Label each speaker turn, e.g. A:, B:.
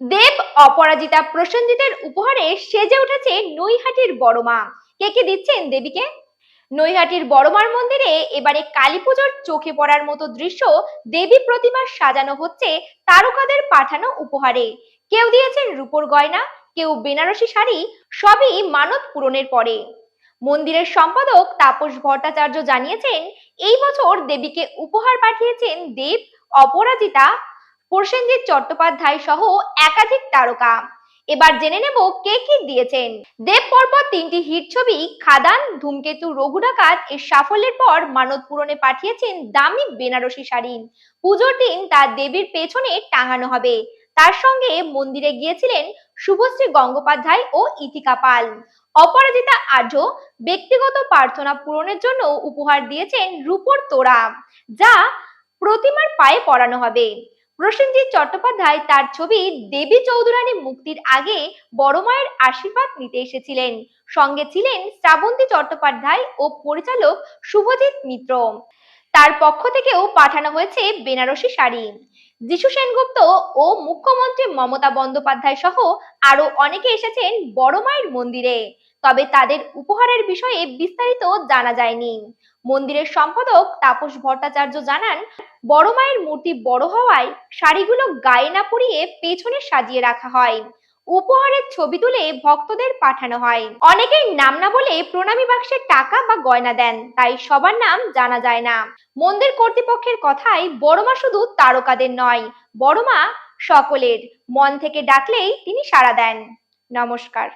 A: দেব অপরাজিতা প্রসেনজিতের উপহারে সেজে উঠেছে নৈহাটির বড়মা। কে কে দিচ্ছেন দেবীকে? নৈহাটির বড়মার মন্দিরে এবারে কালী পুজোর চোখে পড়ার মতো দৃশ্য। দেবী প্রতিমা সাজানো হচ্ছে তারকাদের পাঠানো উপহারে। কেউ দিয়েছেন রূপোর গয়না, কেউ বেনারসি শাড়ি, সবই মানত পূরণের পরে। মন্দিরের সম্পাদক তাপস ভট্টাচার্য জানিয়েছেন, এই বছর দেবীকে উপহার পাঠিয়েছেন দেব, অপরাজিতা, প্রসেনজিৎ চট্টোপাধ্যায় সহ একাধিক তারকা। এবার জেনে নেব কে কি দিয়েছেন। দেব পরপর তিনটি হিট ছবি খাদান, ধূমকেতু, রঘু ডাকাত এর সাফল্যের পর মানত পূরণে পাঠিয়েছেন দামি বেনারসি শাড়ি। পুজোর দিন তা দেবীর পেছনে টাঙানো হবে। তার সঙ্গে মন্দিরে গিয়েছিলেন শুভশ্রী গঙ্গোপাধ্যায় ও ইথিকা পাল। অপরাজিতা আর্য ব্যক্তিগত প্রার্থনা পূরণের জন্য উপহার দিয়েছেন রূপোর তোড়া, যা প্রতিমার পায়ে পরানো হবে। প্রসেনজিৎ চট্টোপাধ্যায় তার ছবি দেবী চৌধুরানী মুক্তির আগে বড় মায়ের আশীর্বাদ নিতে এসেছিলেন। সঙ্গে ছিলেন শ্রাবন্তী চট্টোপাধ্যায় ও পরিচালক শুভজিৎ মিত্র। তার পক্ষ থেকেও পাঠানো হয়েছে বেনারসি শাড়ি। যিশু সেনগুপ্ত ও মুখ্যমন্ত্রী মমতা বন্দ্যোপাধ্যায় সহ আরো অনেকে এসেছেন বড় মায়ের মন্দিরে। তবে তাদের উপহারের বিষয়ে বিস্তারিত জানা যায়নি। মন্দিরের সম্পাদক তাপস ভট্টাচার্য জানান, বড় মায়ের মূর্তি বড় হওয়ায় শাড়িগুলো গায়ে না পরিয়ে পেছনে সাজিয়ে রাখা হয়। উপহারের ছবি তুলে ভক্তদের পাঠানো হয়। অনেকেই নাম না বলে প্রণামী বাক্সে টাকা বা গয়না দেন, তাই সবার নাম জানা যায় না। মন্দির কর্তৃপক্ষের কথায় বড়মা শুধু তারকাদের নয়, বড়মা সকলের। মন থেকে ডাকলেই তিনি সাড়া দেন। নমস্কার।